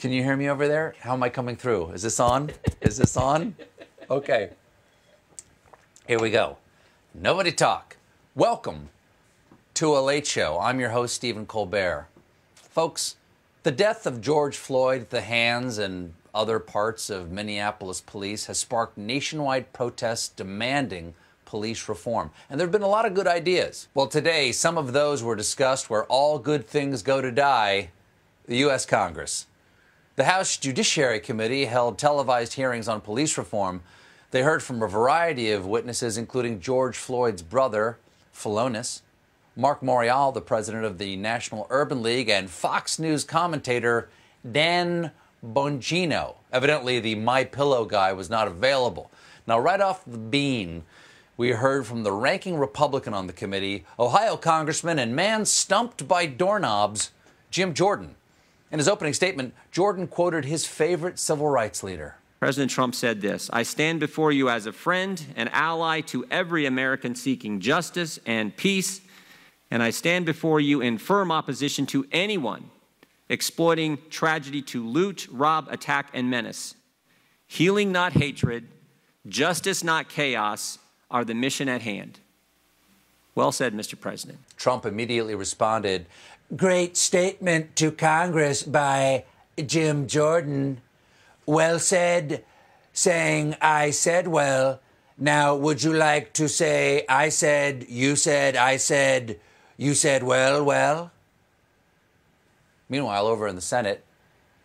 Can you hear me over there? How am I coming through? Is this on? Is this on? Okay. Here we go. Nobody talk. Welcome to A Late Show. I'm your host, Stephen Colbert. Folks, the death of George Floyd at the hands and other parts of Minneapolis police has sparked nationwide protests demanding police reform. And there have been a lot of good ideas. Well, today, some of those were discussed where all good things go to die, the U.S. Congress. The House Judiciary Committee held televised hearings on police reform. They heard from a variety of witnesses, including George Floyd's brother, Philonis, Mark Morial, the president of the National Urban League, and Fox News commentator Dan Bongino. Evidently, the MyPillow guy was not available. Now, right off the bean, we heard from the ranking Republican on the committee, Ohio Congressman and man stumped by doorknobs, Jim Jordan. In his opening statement, Jordan quoted his favorite civil rights leader. President Trump said this: "I stand before you as a friend and ally to every American seeking justice and peace, and I stand before you in firm opposition to anyone exploiting tragedy to loot, rob, attack, and menace. Healing, not hatred, justice, not chaos, are the mission at hand." Well said, Mr. President. Trump immediately responded, "Great statement to Congress by Jim Jordan. Well said, saying I said well. Now, would you like to say I said, you said, I said, you said well? Meanwhile, over in the Senate,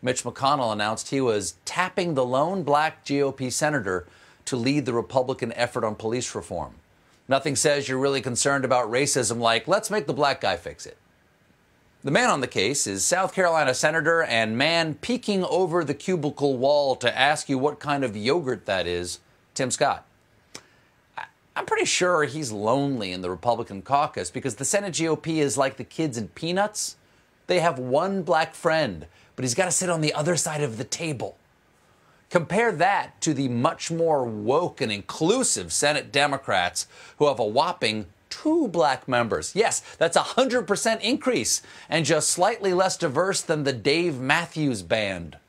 Mitch McConnell announced he was tapping the lone black GOP senator to lead the Republican effort on police reform. Nothing says you're really concerned about racism like, let's make the black guy fix it. The man on the case is South Carolina Senator and man peeking over the cubicle wall to ask you what kind of yogurt that is, Tim Scott. I'm pretty sure he's lonely in the Republican caucus because the Senate GOP is like the kids in Peanuts. They have one black friend, but he's got to sit on the other side of the table. Compare that to the much more woke and inclusive Senate Democrats who have a whopping 2 black members. Yes, that's a 100% increase and just slightly less diverse than the Dave Matthews Band.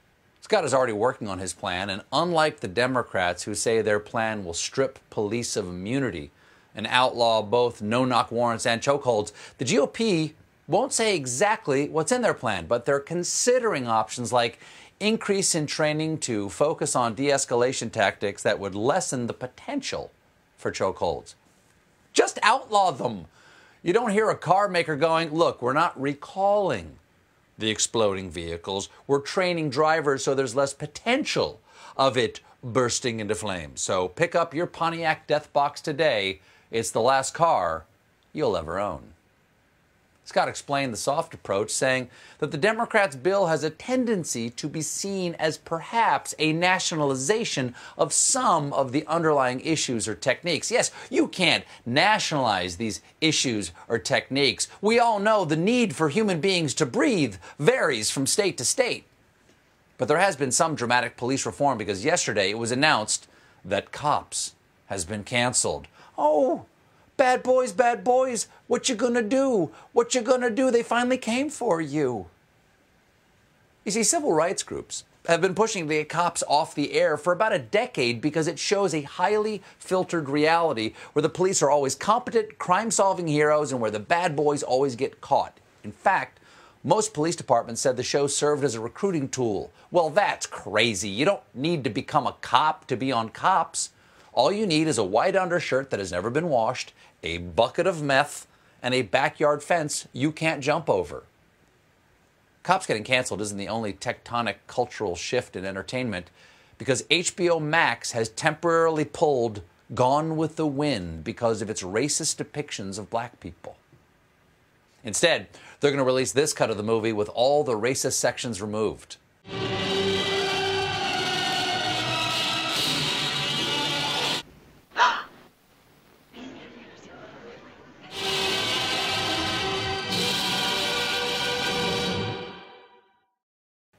Scott is already working on his plan, and unlike the Democrats who say their plan will strip police of immunity and outlaw both no-knock warrants and chokeholds, the GOP won't say exactly what's in their plan, but they're considering options like increase in training to focus on de-escalation tactics that would lessen the potential for chokeholds. Just outlaw them. You don't hear a car maker going, look, we're not recalling the exploding vehicles. We're training drivers so there's less potential of it bursting into flames. So pick up your Pontiac Death Box today. It's the last car you'll ever own. Scott explained the soft approach, saying that the Democrats' bill has a tendency to be seen as perhaps a nationalization of some of the underlying issues or techniques. Yes, you can't nationalize these issues or techniques. We all know the need for human beings to breathe varies from state to state. But there has been some dramatic police reform because yesterday it was announced that Cops has been canceled. Oh, bad boys, what you gonna do? What you gonna do? They finally came for you. You see, civil rights groups have been pushing the cops off the air for about a decade because it shows a highly filtered reality where the police are always competent, crime-solving heroes and where the bad boys always get caught. In fact, most police departments said the show served as a recruiting tool. Well, that's crazy. You don't need to become a cop to be on Cops. All you need is a white undershirt that has never been washed, a bucket of meth, and a backyard fence you can't jump over. Cops getting canceled isn't the only tectonic cultural shift in entertainment because HBO Max has temporarily pulled Gone with the Wind because of its racist depictions of black people. Instead, they're going to release this cut of the movie with all the racist sections removed.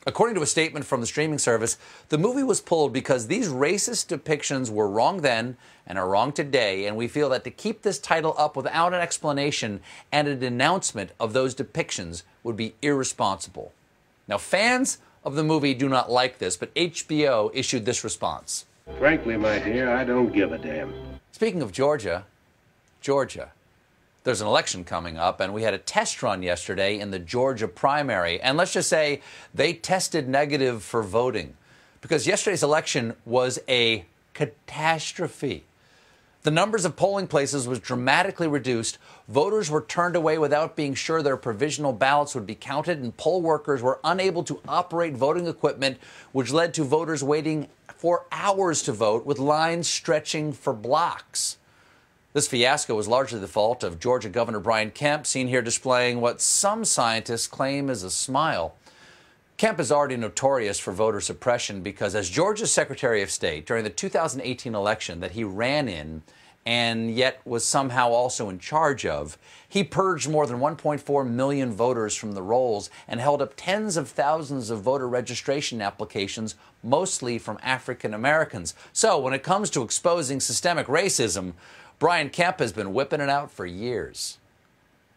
According to a statement from the streaming service, the movie was pulled because these racist depictions were wrong then and are wrong today, and we feel that to keep this title up without an explanation and a denouncement of those depictions would be irresponsible. Now, fans of the movie do not like this, but HBO issued this response. Frankly, my dear, I don't give a damn. Speaking of Georgia, there's an election coming up, and we had a test run yesterday in the Georgia primary. And let's just say they tested negative for voting because yesterday's election was a catastrophe. The numbers of polling places was dramatically reduced. Voters were turned away without being sure their provisional ballots would be counted, and poll workers were unable to operate voting equipment, which led to voters waiting for hours to vote with lines stretching for blocks. This fiasco was largely the fault of Georgia Governor Brian Kemp, seen here displaying what some scientists claim is a smile. Kemp is already notorious for voter suppression because as Georgia's Secretary of State during the 2018 election that he ran in and yet was somehow also in charge of, he purged more than 1.4 million voters from the rolls and held up tens of thousands of voter registration applications, mostly from African Americans. So when it comes to exposing systemic racism, Brian Kemp has been whipping it out for years.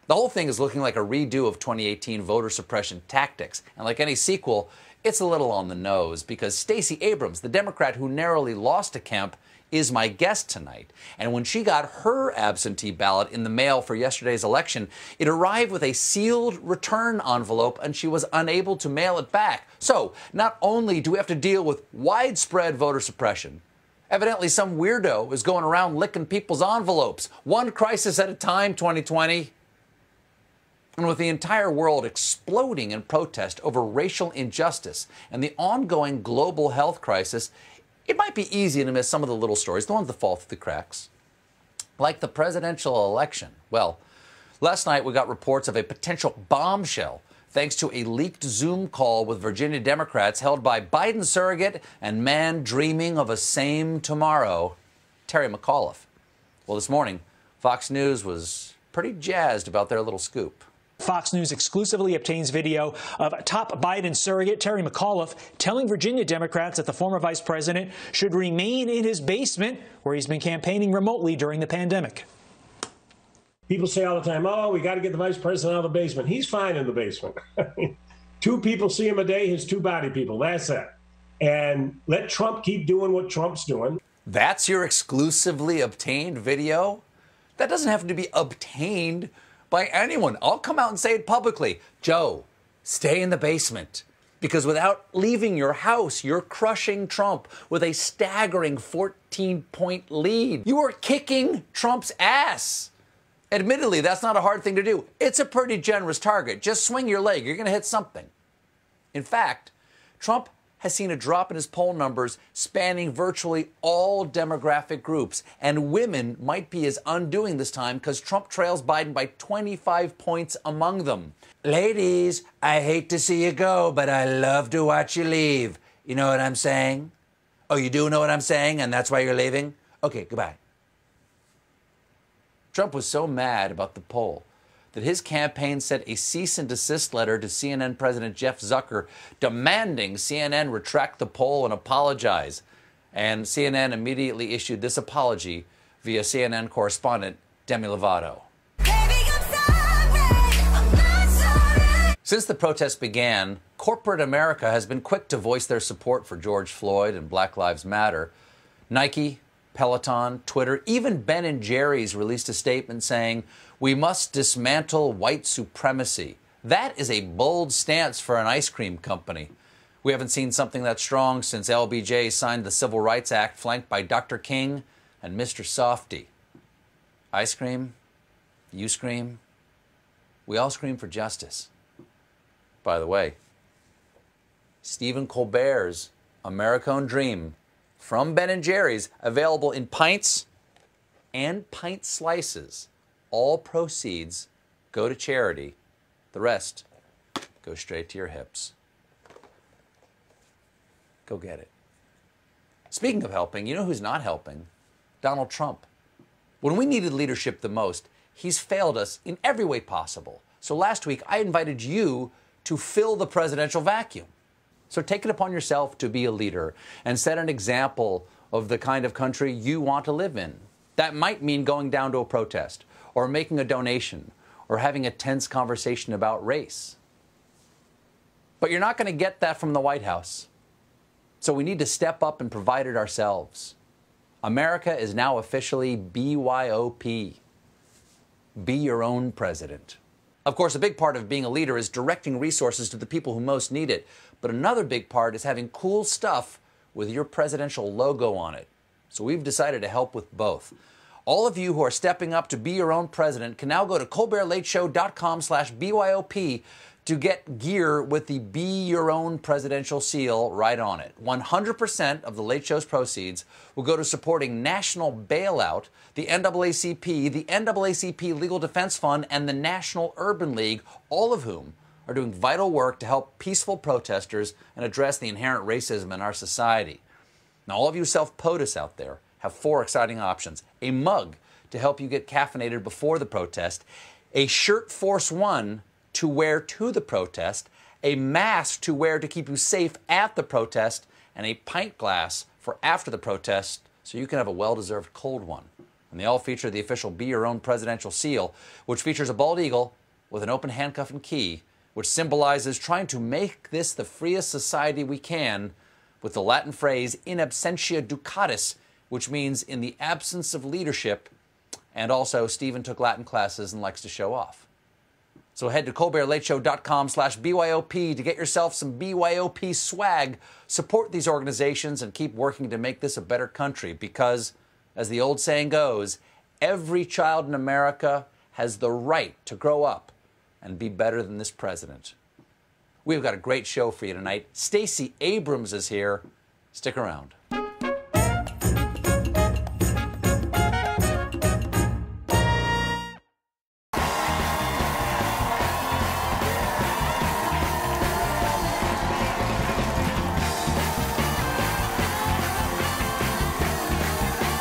The whole thing is looking like a redo of 2018 voter suppression tactics. And like any sequel, it's a little on the nose because Stacey Abrams, the Democrat who narrowly lost to Kemp, is my guest tonight. And when she got her absentee ballot in the mail for yesterday's election, it arrived with a sealed return envelope and she was unable to mail it back. So not only do we have to deal with widespread voter suppression, evidently some weirdo is going around licking people's envelopes. One crisis at a time, 2020. And with the entire world exploding in protest over racial injustice and the ongoing global health crisis, it might be easy to miss some of the little stories, the ones that fall through the cracks. Like the presidential election. Well, last night we got reports of a potential bombshell thanks to a leaked Zoom call with Virginia Democrats held by Biden surrogate and man dreaming of a same tomorrow, Terry McAuliffe. Well, this morning, Fox News was pretty jazzed about their little scoop. Fox News exclusively obtains video of top Biden surrogate Terry McAuliffe telling Virginia Democrats that the former vice president should remain in his basement where he's been campaigning remotely during the pandemic. People say all the time, oh, we got to get the vice president out of the basement. He's fine in the basement. 2 people see him a day, his 2 body people. That's it. And let Trump keep doing what Trump's doing. That's your exclusively obtained video? That doesn't have to be obtained by anyone. I'll come out and say it publicly. Joe, stay in the basement. Because without leaving your house, you're crushing Trump with a staggering 14-point lead. You are kicking Trump's ass. Admittedly, that's not a hard thing to do. It's a pretty generous target. Just swing your leg. You're going to hit something. In fact, Trump has seen a drop in his poll numbers spanning virtually all demographic groups. And women might be his undoing this time because Trump trails Biden by 25 points among them. Ladies, I hate to see you go, but I love to watch you leave. You know what I'm saying? Oh, you do know what I'm saying, and that's why you're leaving? Okay, goodbye. Trump was so mad about the poll that his campaign sent a cease and desist letter to CNN President Jeff Zucker demanding CNN retract the poll and apologize. And CNN immediately issued this apology via CNN correspondent Demi Lovato. Since the protests began, corporate America has been quick to voice their support for George Floyd and Black Lives Matter. Nike, Peloton, Twitter, even Ben & Jerry's released a statement saying, "We must dismantle white supremacy." That is a bold stance for an ice cream company. We haven't seen something that strong since LBJ signed the Civil Rights Act, flanked by Dr. King and Mr. Softy. Ice cream, you scream, we all scream for justice. By the way, Stephen Colbert's American Dream from Ben & Jerry's, available in pints and pint slices. All proceeds go to charity. The rest go straight to your hips. Go get it. Speaking of helping, you know who's not helping? Donald Trump. When we needed leadership the most, he's failed us in every way possible. So last week, I invited you to fill the presidential vacuum. So take it upon yourself to be a leader and set an example of the kind of country you want to live in. That might mean going down to a protest or making a donation or having a tense conversation about race. But But you're not going to get that from the White House. So we need to step up and provide it ourselves. America is now officially BYOP. Be your own president. Of course, a big part of being a leader is directing resources to the people who most need it. But another big part is having cool stuff with your presidential logo on it. So we've decided to help with both. All of you who are stepping up to be your own president can now go to colbertlateshow.com/BYOP to get gear with the Be Your Own Presidential seal right on it. 100% of the Late Show's proceeds will go to supporting National Bailout, the NAACP, the NAACP Legal Defense Fund, and the National Urban League, all of whom are doing vital work to help peaceful protesters and address the inherent racism in our society. Now, all of you self-POTUS out there have 4 exciting options. A mug to help you get caffeinated before the protest, a Shirt Force 1 to wear to the protest, a mask to wear to keep you safe at the protest, and a pint glass for after the protest so you can have a well-deserved cold one. And they all feature the official Be Your Own Presidential seal, which features a bald eagle with an open handcuff and key, which symbolizes trying to make this the freest society we can, with the Latin phrase in absentia ducatis, which means in the absence of leadership. And also, Stephen took Latin classes and likes to show off. So head to colbertlateshow.com/BYOP to get yourself some BYOP swag, support these organizations, and keep working to make this a better country. Because, as the old saying goes, every child in America has the right to grow up and be better than this president. We've got a great show for you tonight. Stacey Abrams is here. Stick around.